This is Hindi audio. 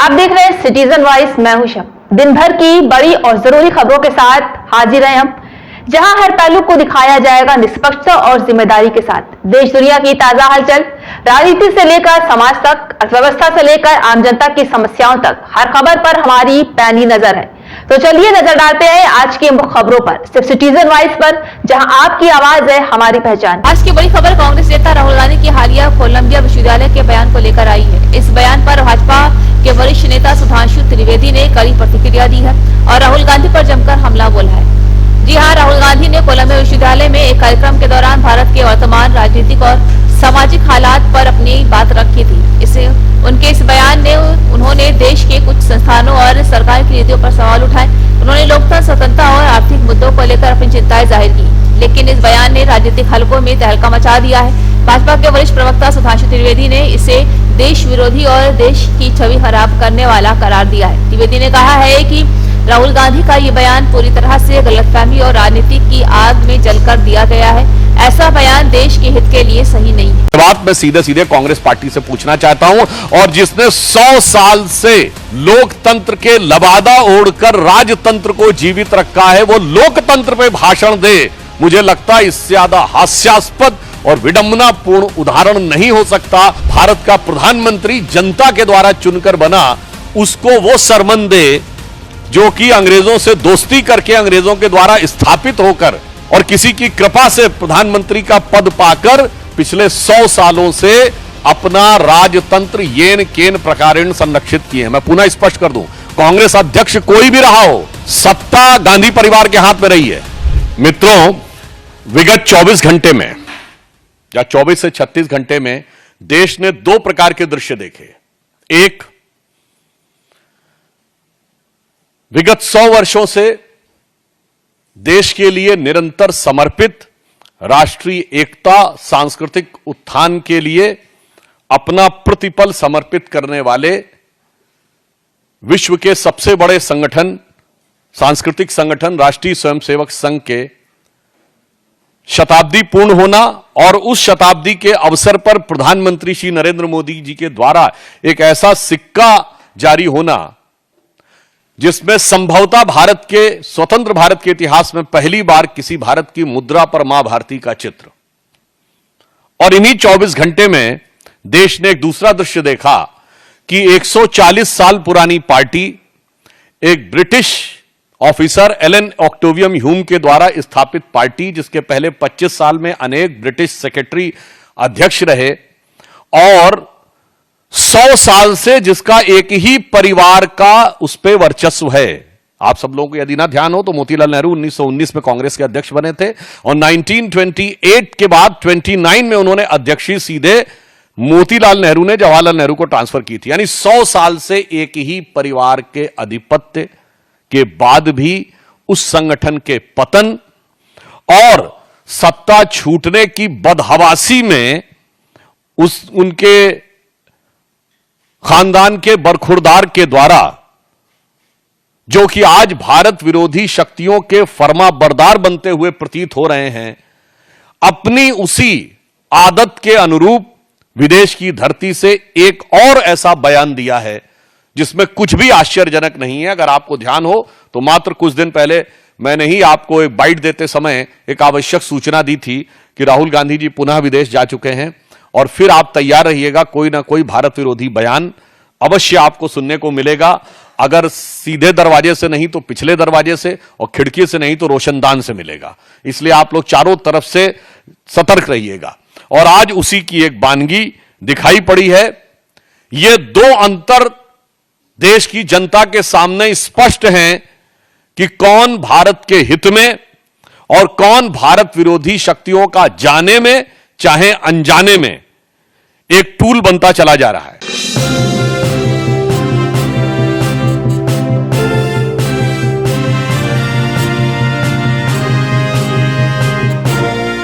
आप देख रहे हैं सिटीजन वॉइस। मैं हूं शब। दिन भर की बड़ी और जरूरी खबरों के साथ हाजिर हैं हम, जहां हर पहलू को दिखाया जाएगा निष्पक्षता और जिम्मेदारी के साथ। देश दुनिया की ताजा हलचल, राजनीति से लेकर समाज तक, अर्थव्यवस्था से लेकर आम जनता की समस्याओं तक, हर खबर पर हमारी पैनी नजर है। तो चलिए नजर डालते हैं आज की मुख्य खबरों पर, सिर्फ सिटीजन वॉइस पर, जहां आपकी आवाज है हमारी पहचान। आज की बड़ी खबर कांग्रेस नेता राहुल गांधी की हालिया कोलंबिया विश्वविद्यालय के बयान को लेकर आई है। इस बयान पर भाजपा के वरिष्ठ नेता सुधांशु त्रिवेदी ने कड़ी प्रतिक्रिया दी है और राहुल गांधी पर जमकर हमला बोला है। जी हां, राहुल गांधी ने कोलंबिया विश्वविद्यालय में एक कार्यक्रम के दौरान भारत के वर्तमान राजनीतिक और सामाजिक हालात पर अपनी बात रखी थी। उनके इस बयान ने उन्होंने देश के कुछ संस्थानों और सरकार की नीतियों पर सवाल उठाए। उन्होंने लोकतंत्र, स्वतंत्रता और आर्थिक मुद्दों को लेकर अपनी चिंताएं जाहिर की, लेकिन इस बयान ने राजनीतिक हलकों में तहलका मचा दिया है। भाजपा के वरिष्ठ प्रवक्ता सुधांशु त्रिवेदी ने इसे देश विरोधी और देश की छवि खराब करने वाला करार दिया है। त्रिवेदी ने कहा है कि राहुल गांधी का ये बयान पूरी तरह से गलतफहमी और राजनीति की आग में जलकर दिया गया है। ऐसा बयान देश के हित के लिए सही नहीं है। बात मैं सीधे सीधे कांग्रेस पार्टी से पूछना चाहता हूं, और जिसने 100 साल से लोकतंत्र के लबादा ओढ़कर राजतंत्र को जीवित रखा है, वो लोकतंत्र पे भाषण दे। मुझे लगता है इससे ज्यादा हास्यास्पद और विडंबनापूर्ण उदाहरण नहीं हो सकता। भारत का प्रधानमंत्री जनता के द्वारा चुनकर बना, उसको वो सरमन दे जो कि अंग्रेजों से दोस्ती करके, अंग्रेजों के द्वारा स्थापित होकर और किसी की कृपा से प्रधानमंत्री का पद पाकर पिछले 100 सालों से अपना राजतंत्र येन केन प्रकारेण संरक्षित किए। मैं पुनः स्पष्ट कर दूं, कांग्रेस अध्यक्ष कोई भी रहा हो, सत्ता गांधी परिवार के हाथ में रही है। मित्रों, विगत 24 घंटे में या 24 से 36 घंटे में देश ने 2 प्रकार के दृश्य देखे। एक, विगत 100 वर्षों से देश के लिए निरंतर समर्पित, राष्ट्रीय एकता, सांस्कृतिक उत्थान के लिए अपना प्रतिपल समर्पित करने वाले विश्व के सबसे बड़े संगठन, सांस्कृतिक संगठन राष्ट्रीय स्वयंसेवक संघ के शताब्दी पूर्ण होना, और उस शताब्दी के अवसर पर प्रधानमंत्री श्री नरेंद्र मोदी जी के द्वारा एक ऐसा सिक्का जारी होना जिसमें संभवतः भारत के, स्वतंत्र भारत के इतिहास में पहली बार किसी भारत की मुद्रा पर मां भारती का चित्र। और इन्हीं 24 घंटे में देश ने एक दूसरा दृश्य देखा कि 140 साल पुरानी पार्टी, एक ब्रिटिश ऑफिसर एलन ऑक्टेवियम ह्यूम के द्वारा स्थापित पार्टी, जिसके पहले 25 साल में अनेक ब्रिटिश सेक्रेटरी अध्यक्ष रहे, और 100 साल से जिसका एक ही परिवार का उस पर वर्चस्व है। आप सब लोगों को यदि ना ध्यान हो तो मोतीलाल नेहरू 1919 में कांग्रेस के अध्यक्ष बने थे, और 1928 के बाद 29 में उन्होंने अध्यक्षी सीधे मोतीलाल नेहरू ने जवाहरलाल नेहरू को ट्रांसफर की थी। यानी 100 साल से एक ही परिवार के आधिपत्य के बाद भी उस संगठन के पतन और सत्ता छूटने की बदहवासी में उनके खानदान के बरखुरदार के द्वारा, जो कि आज भारत विरोधी शक्तियों के फर्माबरदार बनते हुए प्रतीत हो रहे हैं, अपनी उसी आदत के अनुरूप विदेश की धरती से एक और ऐसा बयान दिया है जिसमें कुछ भी आश्चर्यजनक नहीं है। अगर आपको ध्यान हो तो मात्र कुछ दिन पहले मैंने ही आपको एक बाइट देते समय एक आवश्यक सूचना दी थी कि राहुल गांधी जी पुनः विदेश जा चुके हैं, और फिर आप तैयार रहिएगा, कोई ना कोई भारत विरोधी बयान अवश्य आपको सुनने को मिलेगा। अगर सीधे दरवाजे से नहीं तो पिछले दरवाजे से, और खिड़की से नहीं तो रोशनदान से मिलेगा। इसलिए आप लोग चारों तरफ से सतर्क रहिएगा। और आज उसी की एक बानगी दिखाई पड़ी है। ये 2 अंतर देश की जनता के सामने स्पष्ट हैं कि कौन भारत के हित में और कौन भारत विरोधी शक्तियों का जाने में चाहे अनजाने में एक टूल बनता चला जा रहा है।